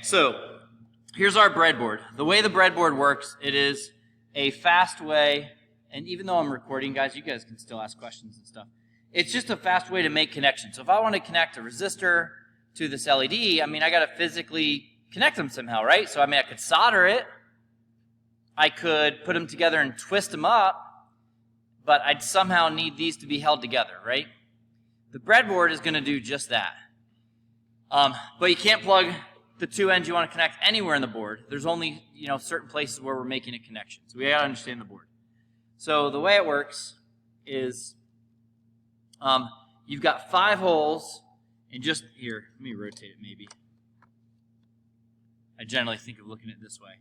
so here's our breadboard. The way the breadboard works, it is a fast way, and even though I'm recording, guys, you guys can still ask questions and stuff. It's just a fast way to make connections. So if I want to connect a resistor to this LED, I mean, I got to physically connect them somehow, right? So I mean, I could solder it. I could put them together and twist them up, but I'd somehow need these to be held together, right? The breadboard is going to do just that. But you can't plug the two ends you want to connect anywhere in the board. There's only, certain places where we're making a connection. So we got to understand the board. So the way it works is you've got 5 holes, and just here, let me rotate it maybe. I generally think of looking at it this way.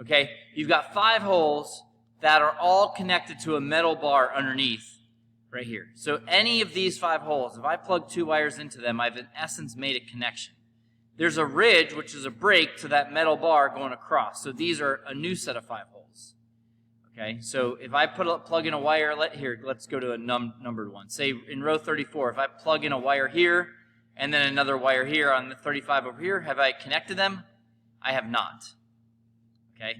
Okay, you've got 5 holes that are all connected to a metal bar underneath right here. So any of these 5 holes, if I plug 2 wires into them, I've in essence made a connection. There's a ridge, which is a break to that metal bar going across. So these are a new set of 5 holes. Okay, so if I plug in a wire, let's go to a numbered one. Say in row 34, if I plug in a wire here and then another wire here on the 35 over here, have I connected them? I have not. Okay,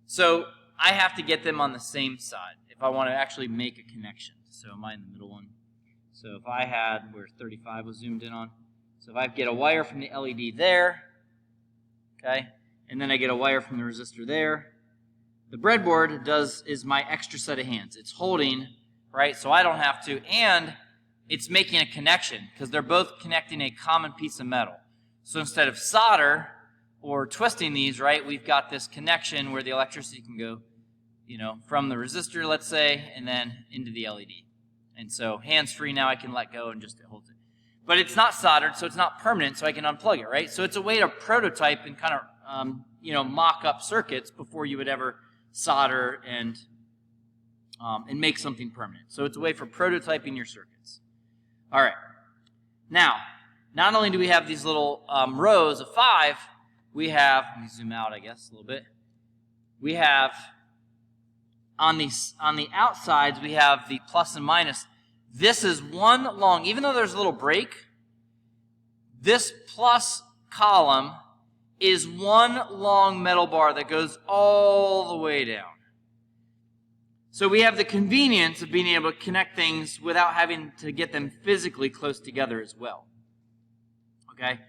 so I have to get them on the same side if I want to actually make a connection. So am I in the middle one? So if I had where 35 was zoomed in on, so if I get a wire from the LED there, okay, and then I get a wire from the resistor there, the breadboard is my extra set of hands. It's holding, right, so I don't have to, and it's making a connection because they're both connecting a common piece of metal. So instead of solder or twisting these, right, we've got this connection where the electricity can go, from the resistor, let's say, and then into the LED. And so hands-free now I can let go and just it holds it. But it's not soldered, so it's not permanent, so I can unplug it, right? So it's a way to prototype and kind of, mock up circuits before you would ever solder and make something permanent. So it's a way for prototyping your circuits. All right. Now, not only do we have these little rows of 5, we have, let me zoom out, I guess, a little bit. We have, on the outsides, we have the plus and minus. This is one long, even though there's a little break, this plus column is one long metal bar that goes all the way down. So we have the convenience of being able to connect things without having to get them physically close together as well. Okay?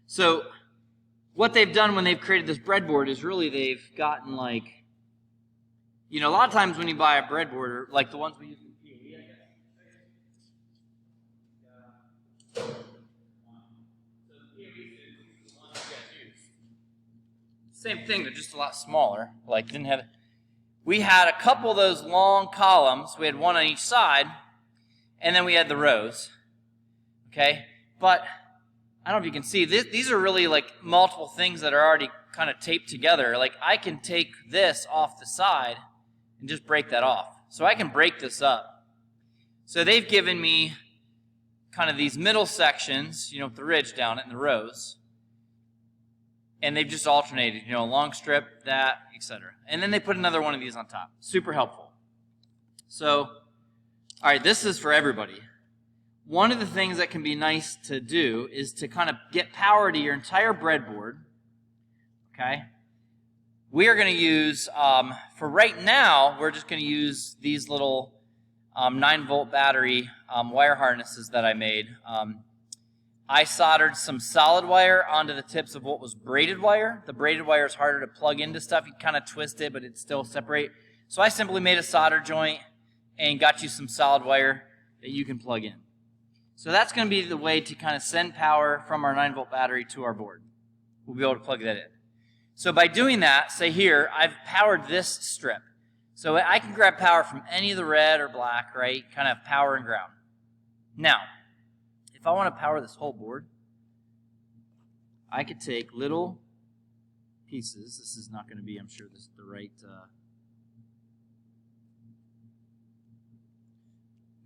So what they've done when they've created this breadboard is really they've gotten like, a lot of times when you buy a breadboard, or like the ones we use in PAE, I guess. So the PAE is the ones you guys use. Same thing, they're just a lot smaller. We had a couple of those long columns. We had one on each side, and then we had the rows. Okay? But I don't know if you can see, these are really like multiple things that are already kind of taped together. Like I can take this off the side and just break that off. So I can break this up. So they've given me kind of these middle sections, with the ridge down it and the rows. And they've just alternated, a long strip, that, etc. And then they put another one of these on top. Super helpful. So, all right, this is for everybody. One of the things that can be nice to do is to kind of get power to your entire breadboard. Okay? We are going to use, for right now, we're just going to use these little 9-volt battery wire harnesses that I made. I soldered some solid wire onto the tips of what was braided wire. The braided wire is harder to plug into stuff. You kind of twist it, but it's still separate. So I simply made a solder joint and got you some solid wire that you can plug in. So that's going to be the way to kind of send power from our 9-volt battery to our board. We'll be able to plug that in. So by doing that, say here, I've powered this strip. So I can grab power from any of the red or black, right? Kind of power and ground. Now, if I want to power this whole board, I could take little pieces. This is not going to be, I'm sure, this is the right...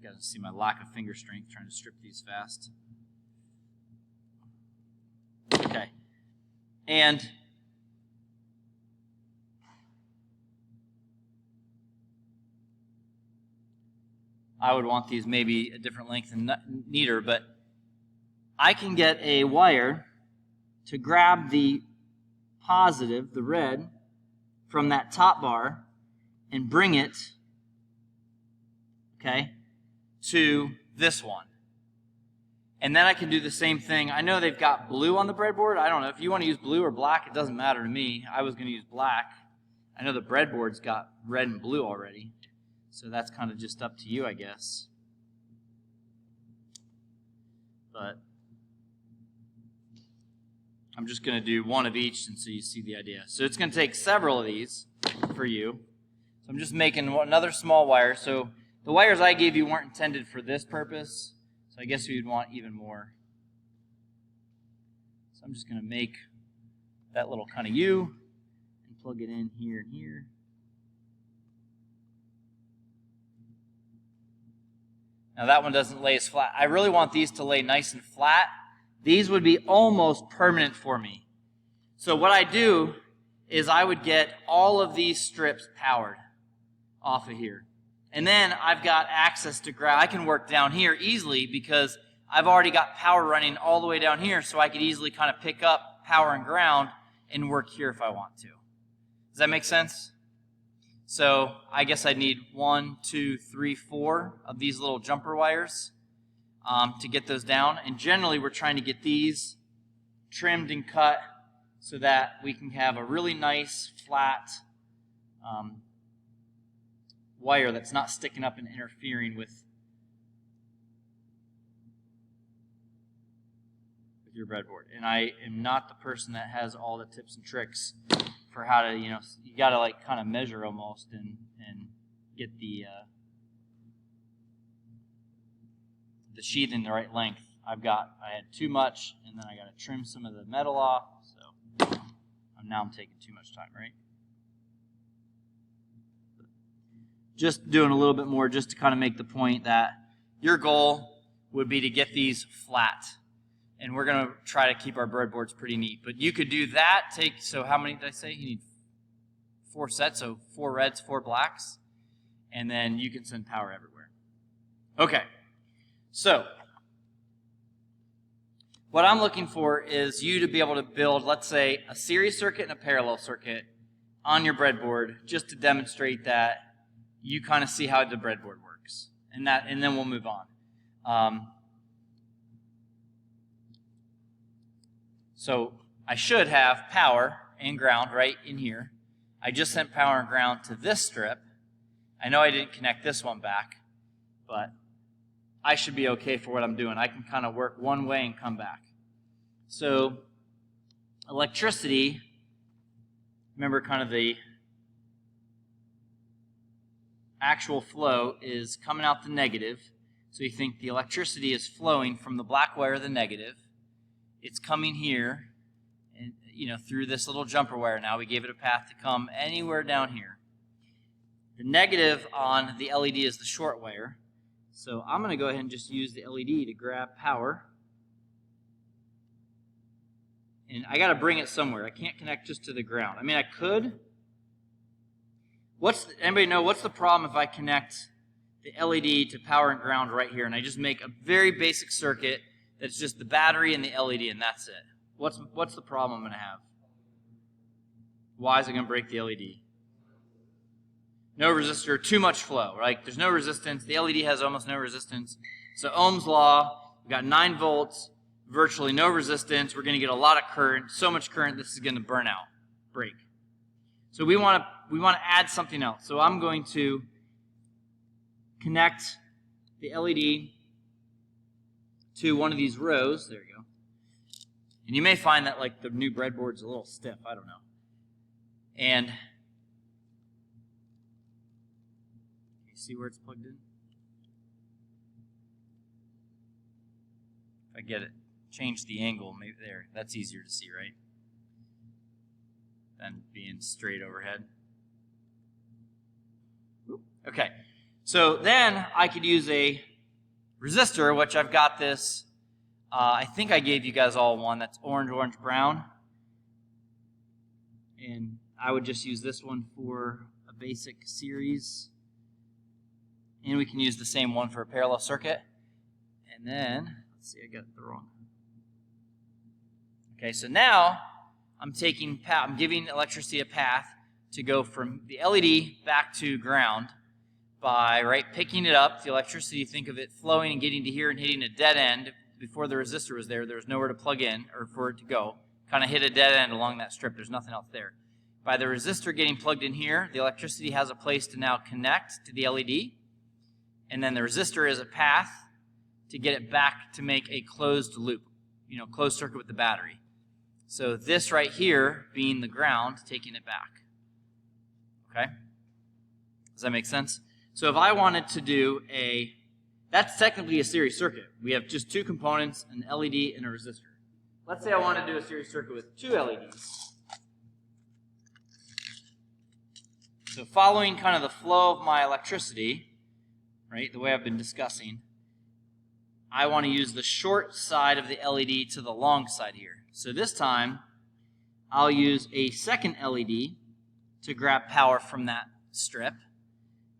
You guys see my lack of finger strength trying to strip these fast. Okay. And I would want these maybe a different length and neater, but I can get a wire to grab the positive, the red, from that top bar and bring it, okay, to this one. And then I can do the same thing. I know they've got blue on the breadboard. I don't know. If you want to use blue or black, it doesn't matter to me. I was going to use black. I know the breadboard's got red and blue already. So that's kind of just up to you, I guess. But I'm just going to do one of each so you see the idea. So it's going to take several of these for you. So I'm just making another small wire. So the wires I gave you weren't intended for this purpose. So I guess we'd want even more. So I'm just going to make that little kind of U and plug it in here and here. Now that one doesn't lay as flat. I really want these to lay nice and flat. These would be almost permanent for me. So what I do is I would get all of these strips powered off of here. And then I've got access to ground. I can work down here easily because I've already got power running all the way down here, so I could easily kind of pick up power and ground and work here if I want to. Does that make sense? So I guess I'd need 1, 2, 3, 4 of these little jumper wires to get those down. And generally we're trying to get these trimmed and cut so that we can have a really nice flat wire that's not sticking up and interfering with your breadboard. And I am not the person that has all the tips and tricks for how to, you got to like kind of measure almost and get the sheathing the right length. I had too much, and then I got to trim some of the metal off. So now I'm taking too much time, right? Just doing a little bit more just to kind of make the point that your goal would be to get these flat. And we're going to try to keep our breadboards pretty neat. But you could do that. So how many did I say? You need 4 sets, so 4 reds, 4 blacks. And then you can send power everywhere. Okay. So what I'm looking for is you to be able to build, let's say, a series circuit and a parallel circuit on your breadboard just to demonstrate that you kind of see how the breadboard works. And then we'll move on. So I should have power and ground right in here. I just sent power and ground to this strip. I know I didn't connect this one back, but I should be okay for what I'm doing. I can kind of work one way and come back. So electricity, remember kind of the actual flow is coming out the negative. So you think the electricity is flowing from the black wire, the negative. It's coming here, and through this little jumper wire. Now we gave it a path to come anywhere down here. The negative on the LED is the short wire. So I'm going to go ahead and just use the LED to grab power. And I got to bring it somewhere. I can't connect just to the ground. I mean, I could. Anybody know what's the problem if I connect the LED to power and ground right here, and I just make a very basic circuit that's just the battery and the LED, and that's it? What's the problem I'm going to have? Why is it going to break the LED? No resistor, too much flow, right? There's no resistance. The LED has almost no resistance. So Ohm's law, we've got 9 volts, virtually no resistance. We're going to get a lot of current, so much current this is going to burn out, break. So we want to add something else. So I'm going to connect the LED to one of these rows. There you go. And you may find that like the new breadboard's a little stiff. I don't know. And you see where it's plugged in? If I get it, change the angle, maybe there. That's easier to see, right? Than being straight overhead. Okay. So then I could use a resistor, which I've got this. I think I gave you guys all one that's orange, orange, brown. And I would just use this one for a basic series. And we can use the same one for a parallel circuit. And then, let's see, I got it the wrong. Okay, so now I'm giving electricity a path to go from the LED back to ground by picking it up, the electricity, think of it flowing and getting to here and hitting a dead end. Before the resistor was there was nowhere to plug in or for it to go. Kind of hit a dead end along that strip. There's nothing else there. By the resistor getting plugged in here, the electricity has a place to now connect to the LED. And then the resistor is a path to get it back to make a closed loop, closed circuit with the battery. So this right here being the ground, taking it back. Okay? Does that make sense? So if I wanted to do that's technically a series circuit. We have just two components, an LED and a resistor. Let's say I want to do a series circuit with two LEDs. So following kind of the flow of my electricity, the way I've been discussing, I want to use the short side of the LED to the long side here. So this time, I'll use a second LED to grab power from that strip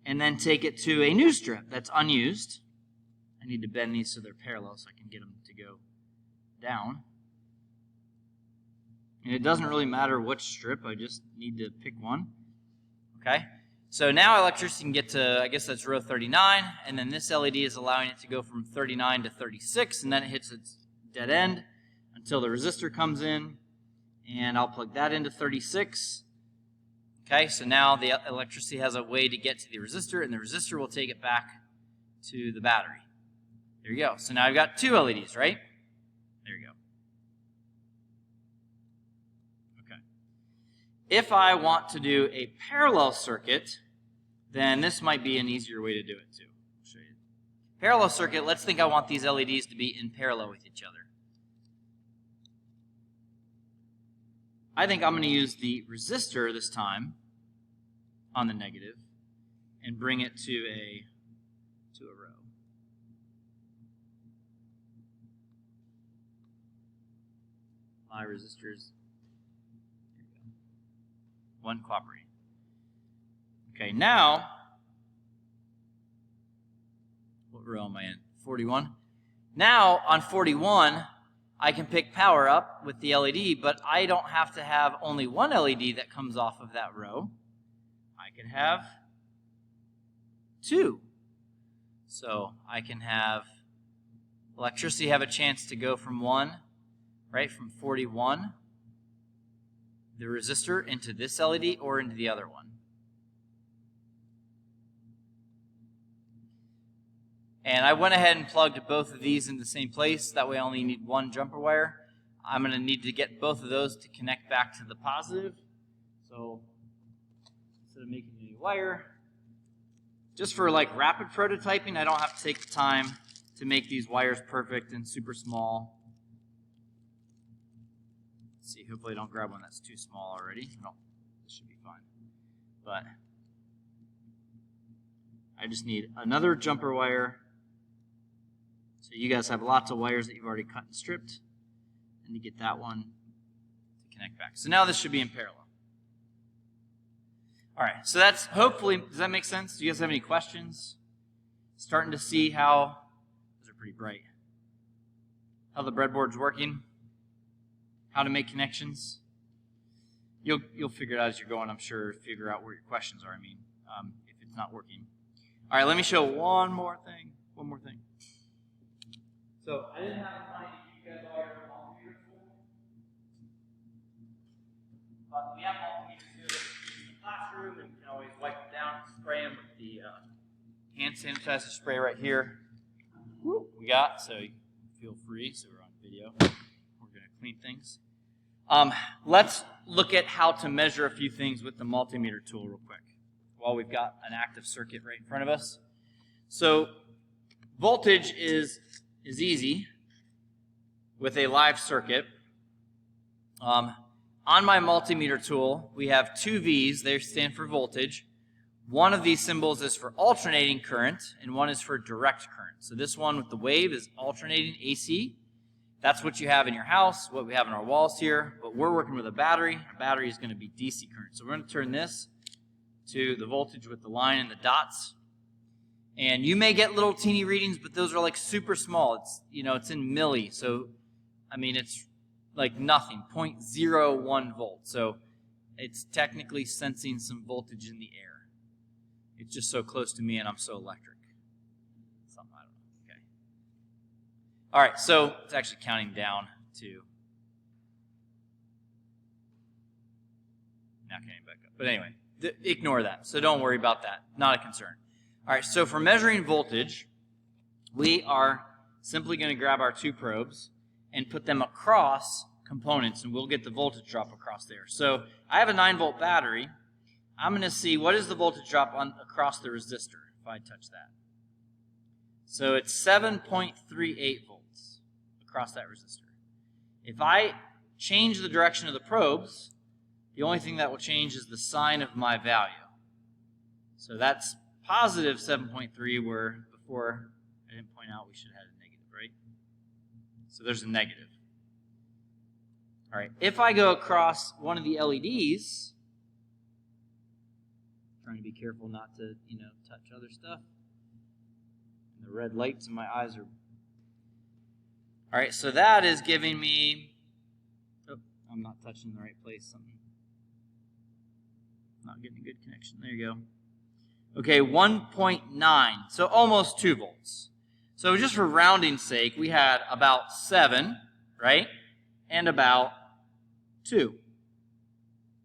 and then take it to a new strip that's unused. I need to bend these so they're parallel so I can get them to go down. And it doesn't really matter which strip, I just need to pick one. Okay? So now electricity can get to, I guess that's row 39, and then this LED is allowing it to go from 39 to 36, and then it hits its dead end until the resistor comes in, and I'll plug that into 36. Okay, so now the electricity has a way to get to the resistor, and the resistor will take it back to the battery. There you go. So now I've got two LEDs, right? There you go. Okay. If I want to do a parallel circuit, then this might be an easier way to do it too. I'll show you. Parallel circuit, let's think I want these LEDs to be in parallel with each other. I think I'm going to use the resistor this time on the negative and bring it to a row. My resistors, here we go. One cooperating. Okay, now, what row am I in? 41. Now, on 41, I can pick power up with the LED, but I don't have to have only one LED that comes off of that row. I can have two. So I can have electricity have a chance to go from from 41, the resistor, into this LED or into the other one. And I went ahead and plugged both of these in the same place. That way I only need one jumper wire. I'm going to need to get both of those to connect back to the positive. So instead of making a new wire, just for rapid prototyping, I don't have to take the time to make these wires perfect and super small. Let's see, hopefully I don't grab one that's too small already. No, this should be fine. But I just need another jumper wire. So you guys have lots of wires that you've already cut and stripped. And you get that one to connect back. So now this should be in parallel. All right, so that's hopefully, does that make sense? Do you guys have any questions? Starting to see how, those are pretty bright, how the breadboard's working, how to make connections. You'll figure it out as you're going, I'm sure, figure out where your questions are, if it's not working. All right, let me show one more thing. So I didn't have time to keep you guys all your multimeters full. But we have multimeters here in the classroom, and you can always wipe them down and spray them with the hand sanitizer spray right here. We got, so you feel free, so we're on video. We're going to clean things. Let's look at how to measure a few things with the multimeter tool real quick while we've got an active circuit right in front of us. So voltage is easy with a live circuit. On my multimeter tool, we have two V's. They stand for voltage. One of these symbols is for alternating current, and one is for direct current. So this one with the wave is alternating AC. That's what you have in your house, what we have in our walls here. But we're working with a battery. A battery is going to be DC current. So we're going to turn this to the voltage with the line and the dots. And you may get little teeny readings, but those are super small. It's in milli. So, it's like nothing, 0.01 volts. So it's technically sensing some voltage in the air. It's just so close to me and I'm so electric. Something, I don't know. Okay. All right, so it's actually counting down to, now counting back up. But anyway, ignore that. So don't worry about that. Not a concern. All right, so for measuring voltage, we are simply going to grab our two probes and put them across components, and we'll get the voltage drop across there. So I have a 9-volt battery. I'm going to see what is the voltage drop across the resistor if I touch that. So it's 7.38 volts across that resistor. If I change the direction of the probes, the only thing that will change is the sign of my value. So that's positive 7.3, where before I didn't point out we should have had a negative, right? So there's a negative. All right, if I go across one of the LEDs, trying to be careful not to, touch other stuff. And the red lights in my eyes are... All right, so that is giving me... Oh, I'm not touching the right place. Something. Not getting a good connection. There you go. Okay, 1.9, so almost 2 volts. So just for rounding's sake, we had about 7, right? And about 2.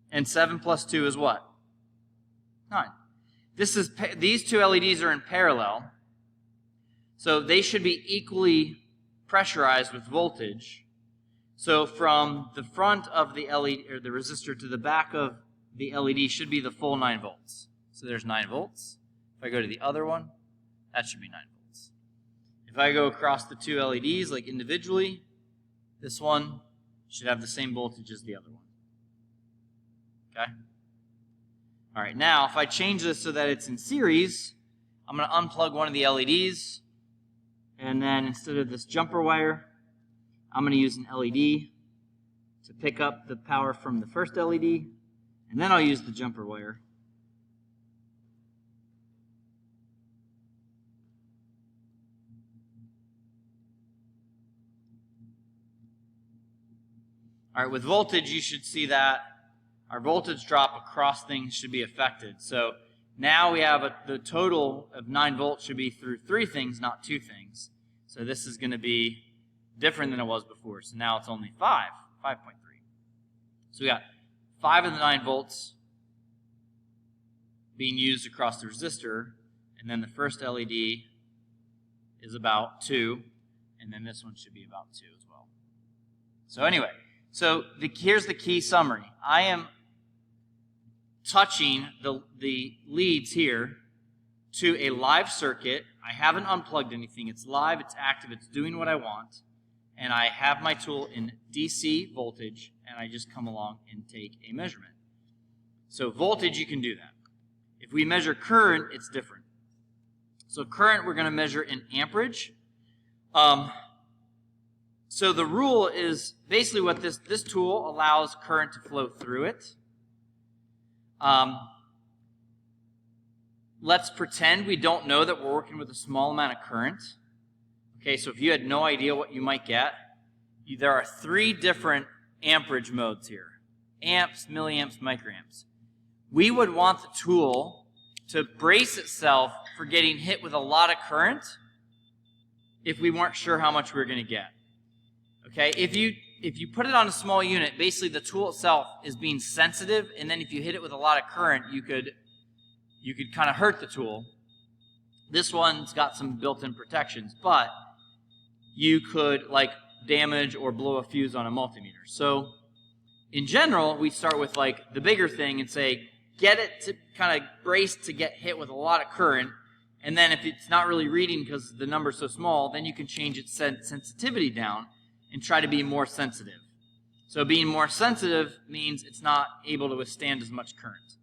And 7 plus 2 is what? 9. These two LEDs are in parallel, so they should be equally pressurized with voltage. So from the front of the LED, or the resistor, to the back of the LED should be the full 9 volts. So there's 9 volts. If I go to the other one, that should be 9 volts. If I go across the two LEDs, like individually, this one should have the same voltage as the other one. Okay? All right, now if I change this so that it's in series, I'm going to unplug one of the LEDs, and then instead of this jumper wire, I'm going to use an LED to pick up the power from the first LED, and then I'll use the jumper wire. All right, with voltage, you should see that our voltage drop across things should be affected. So now we have the total of 9 volts should be through 3 things, not 2 things. So this is going to be different than it was before. So now it's only 5.3. So we got 5 of the 9 volts being used across the resistor, and then the first LED is about 2, and then this one should be about 2 as well. So anyway, here's the key summary. I am touching the leads here to a live circuit. I haven't unplugged anything. It's live, it's active, it's doing what I want. And I have my tool in DC voltage, and I just come along and take a measurement. So voltage, you can do that. If we measure current, it's different. So current, we're going to measure in amperage. So the rule is basically what this tool allows current to flow through it. Let's pretend we don't know that we're working with a small amount of current. Okay, so if you had no idea what you might get, there are 3 different amperage modes here. Amps, milliamps, microamps. We would want the tool to brace itself for getting hit with a lot of current if we weren't sure how much we were going to get. Okay, if you put it on a small unit, basically the tool itself is being sensitive, and then if you hit it with a lot of current, you could kind of hurt the tool. This one's got some built-in protections, but you could damage or blow a fuse on a multimeter. So in general, we start with the bigger thing and say, get it to kind of brace to get hit with a lot of current, and then if it's not really reading because the number's so small, then you can change its sensitivity down and try to be more sensitive. So being more sensitive means it's not able to withstand as much current.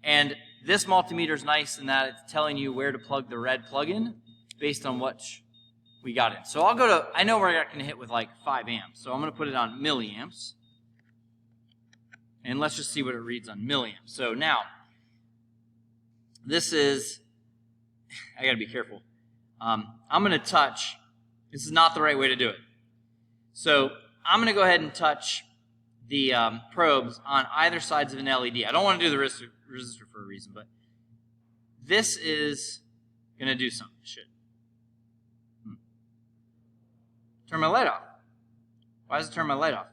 And this multimeter is nice in that it's telling you where to plug the red plug-in based on what we got in. So I know we're not going to hit with 5 amps, so I'm going to put it on milliamps. And let's just see what it reads on milliamps. So now, this is, I got to be careful. I'm going to touch, this is not the right way to do it. So I'm going to go ahead and touch the probes on either sides of an LED. I don't want to do the resistor for a reason, but this is going to do something. Shit. Turn my light off. Why does it turn my light off?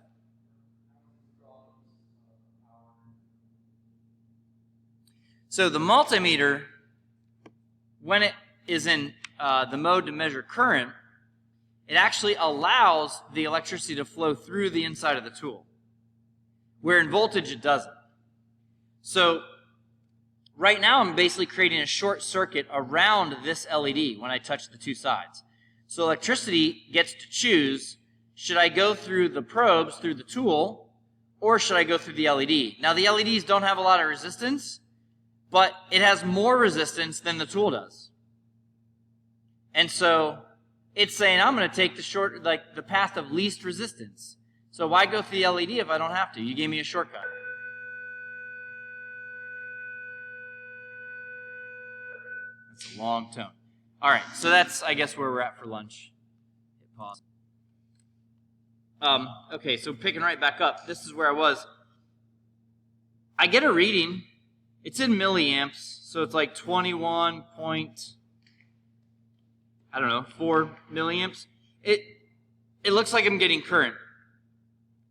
So the multimeter, when it is in the mode to measure current, it actually allows the electricity to flow through the inside of the tool, where in voltage it doesn't. So right now I'm basically creating a short circuit around this LED when I touch the two sides. So electricity gets to choose, should I go through the probes, through the tool, or should I go through the LED? Now the LEDs don't have a lot of resistance, but it has more resistance than the tool does. And so it's saying, I'm going to take the path of least resistance. So why go through the LED if I don't have to? You gave me a shortcut. That's a long tone. All right, so that's, I guess, where we're at for lunch. Hit pause. Okay, so picking right back up, this is where I was. I get a reading. It's in milliamps, so it's like 21 point, I don't know, 4 milliamps. It looks like I'm getting current.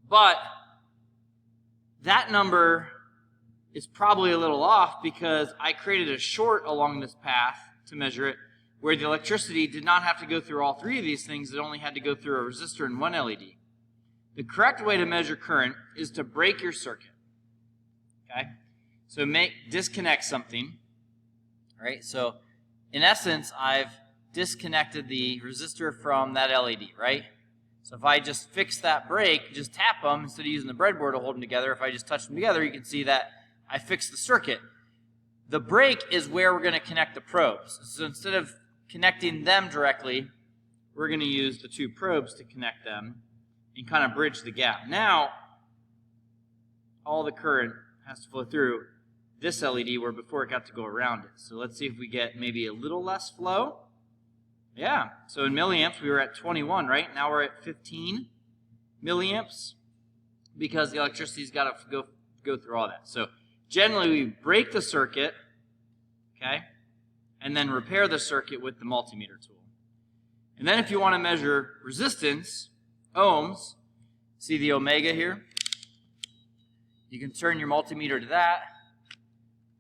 But that number is probably a little off because I created a short along this path to measure it, where the electricity did not have to go through all three of these things. It only had to go through a resistor and one LED. The correct way to measure current is to break your circuit. Okay? So disconnect something. All right? So in essence, I've disconnected the resistor from that LED, right? So if I just fix that break, just tap them instead of using the breadboard to hold them together, if I just touch them together, you can see that I fixed the circuit. The break is where we're going to connect the probes. So instead of connecting them directly, we're going to use the two probes to connect them and kind of bridge the gap. Now, all the current has to flow through this LED where before it got to go around it. So let's see if we get maybe a little less flow. Yeah, so in milliamps we were at 21, right? Now we're at 15 milliamps because the electricity's got to go through all that. So generally we break the circuit, okay, and then repair the circuit with the multimeter tool. And then if you want to measure resistance, ohms, see the omega here? You can turn your multimeter to that.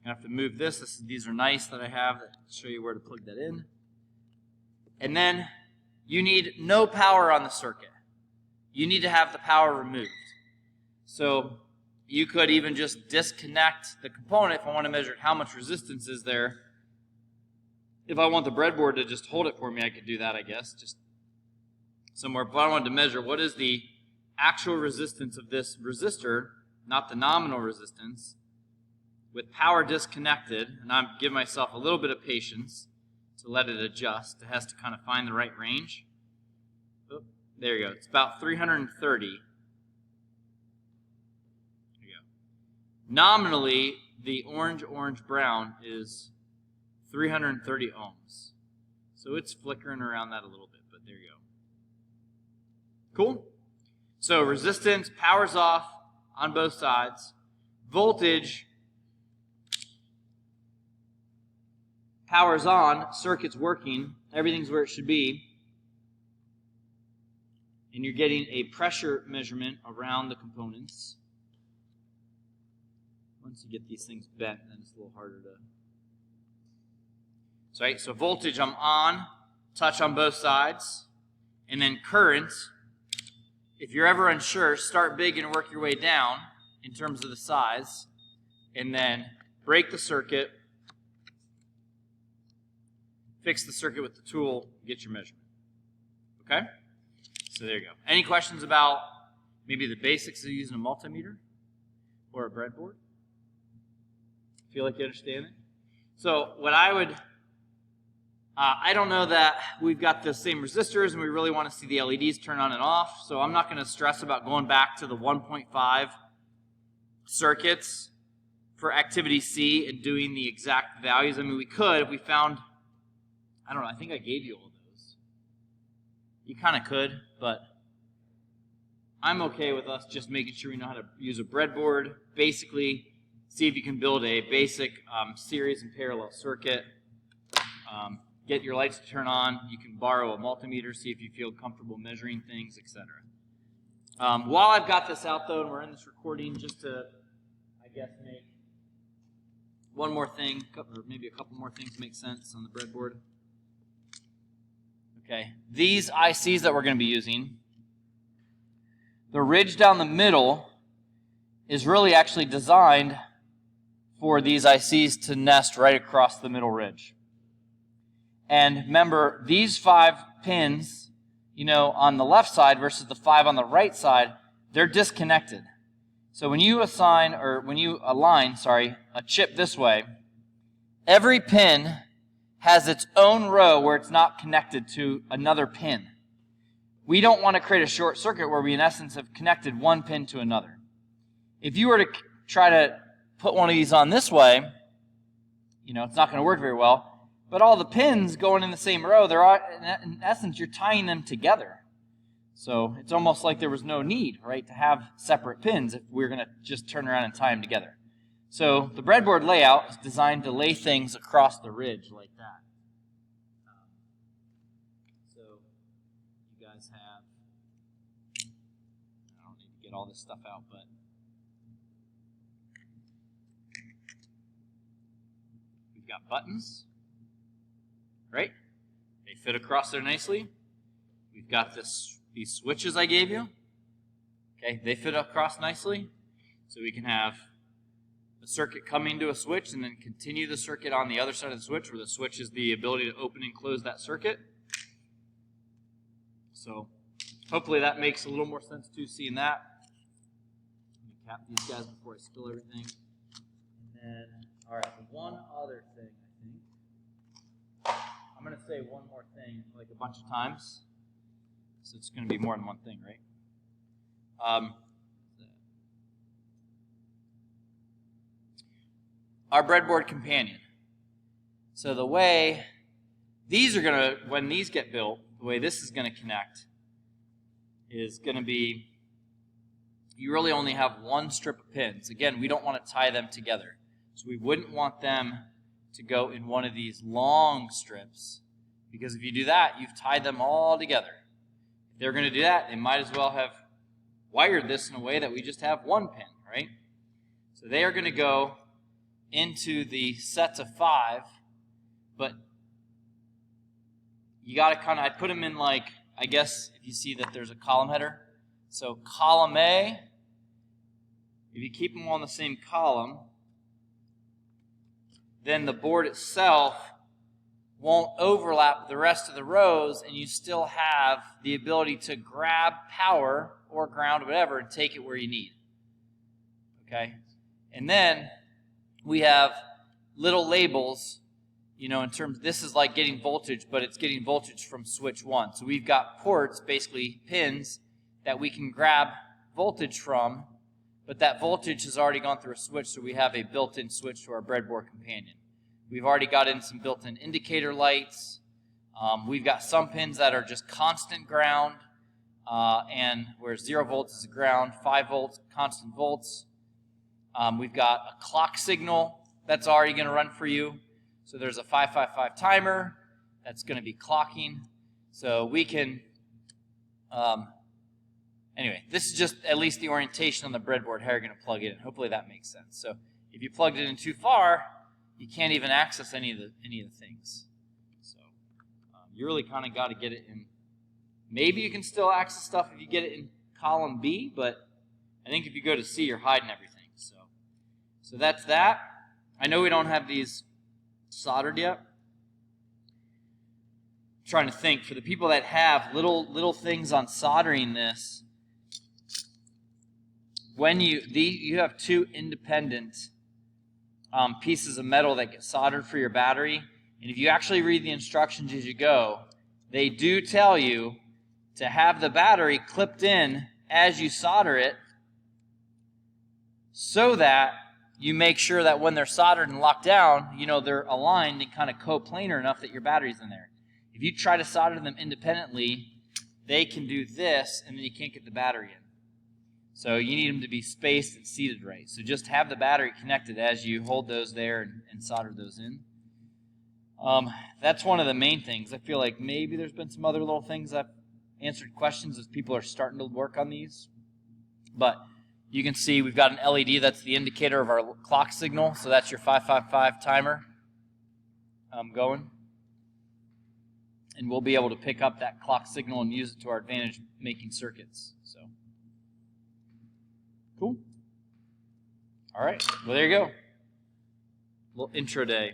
I have to move this. These are nice that I have that show you where to plug that in. And then you need no power on the circuit. You need to have the power removed. So you could even just disconnect the component if I want to measure how much resistance is there. If I want the breadboard to just hold it for me, I could do that, I guess, just somewhere. But I wanted to measure what is the actual resistance of this resistor, not the nominal resistance, with power disconnected, and I'm giving myself a little bit of patience to let it adjust. It has to kind of find the right range. Oh, there you go. It's about 330. There you go. Nominally, the orange-brown is 330 ohms. So it's flickering around that a little bit, but there you go. Cool? So resistance, power's off on both sides. Voltage, power's on, circuit's working, everything's where it should be. And you're getting a pressure measurement around the components. Once you get these things bent, then it's a little harder to... So voltage, I'm on, touch on both sides. And then current, if you're ever unsure, start big and work your way down in terms of the size. And then break the circuit. Fix the circuit with the tool, get your measurement. Okay? So there you go. Any questions about maybe the basics of using a multimeter or a breadboard? Feel like you understand it? So what I would, I don't know that we've got the same resistors and we really want to see the LEDs turn on and off, so I'm not going to stress about going back to the 1.5 circuits for activity C and doing the exact values. I mean, we could if we found, I don't know, I think I gave you all those. You kind of could, but I'm okay with us just making sure we know how to use a breadboard. Basically, see if you can build a basic series and parallel circuit. Get your lights to turn on. You can borrow a multimeter, see if you feel comfortable measuring things, etc. While I've got this out, though, and we're in this recording, just to, I guess, make one more thing, or maybe a couple more things make sense on the breadboard. Okay, these ICs that we're going to be using, the ridge down the middle is really actually designed for these ICs to nest right across the middle ridge. And remember, these 5 pins, on the left side versus the 5 on the right side, they're disconnected. So when you align a chip this way, every pin has its own row where it's not connected to another pin. We don't want to create a short circuit where we, in essence, have connected one pin to another. If you were to try to put one of these on this way, it's not going to work very well. But all the pins going in the same row, in essence, you're tying them together. So it's almost like there was no need, right, to have separate pins if we were going to just turn around and tie them together. So the breadboard layout is designed to lay things across the ridge like that. So you guys have, I don't need to get all this stuff out, but we've got buttons. Right? They fit across there nicely. We've got these switches I gave you. Okay, they fit across nicely. So we can have a circuit coming to a switch and then continue the circuit on the other side of the switch, where the switch is the ability to open and close that circuit. So hopefully that makes a little more sense too, seeing that. Let me cap these guys before I spill everything. And then, all right, one other thing. I'm going to say one more thing like a bunch of times. So it's going to be more than one thing, right? Our breadboard companion. So the way these are going to, when these get built, the way this is going to connect is going to be, you really only have one strip of pins. Again, we don't want to tie them together. So we wouldn't want them to go in one of these long strips, because if you do that, you've tied them all together. If they're going to do that, they might as well have wired this in a way that we just have one pin, right? So they are going to go into the sets of 5, but you got to kind of, I'd put them in like, I guess if you see that there's a column header. So column A, if you keep them on the same column, then the board itself won't overlap the rest of the rows, and you still have the ability to grab power or ground or whatever and take it where you need. Okay? And then we have little labels, in terms, this is like getting voltage, but it's getting voltage from switch 1. So we've got ports, basically pins, that we can grab voltage from, but that voltage has already gone through a switch, so we have a built-in switch to our breadboard companion. We've already got in some built-in indicator lights. We've got some pins that are just constant ground, and where 0 volts is a ground, 5 volts, constant volts. We've got a clock signal that's already going to run for you. So there's a 555 timer that's going to be clocking. So we can... Anyway, this is just at least the orientation on the breadboard, how you're going to plug it in. Hopefully that makes sense. So if you plugged it in too far, you can't even access any of the things. So you really kind of got to get it in. Maybe you can still access stuff if you get it in column B, but I think if you go to C, you're hiding everything. So that's that. I know we don't have these soldered yet. I'm trying to think, for the people that have little things on soldering this, when you have 2 independent pieces of metal that get soldered for your battery, and if you actually read the instructions as you go, they do tell you to have the battery clipped in as you solder it, so that you make sure that when they're soldered and locked down, they're aligned and kind of coplanar enough that your battery's in there. If you try to solder them independently, they can do this, and then you can't get the battery in. So you need them to be spaced and seated right. So just have the battery connected as you hold those there and solder those in. That's one of the main things. I feel like maybe there's been some other little things I've answered questions as people are starting to work on these. But you can see we've got an LED that's the indicator of our clock signal. So that's your 555 timer going. And we'll be able to pick up that clock signal and use it to our advantage making circuits. So, cool. All right. Well, there you go. Little intro day.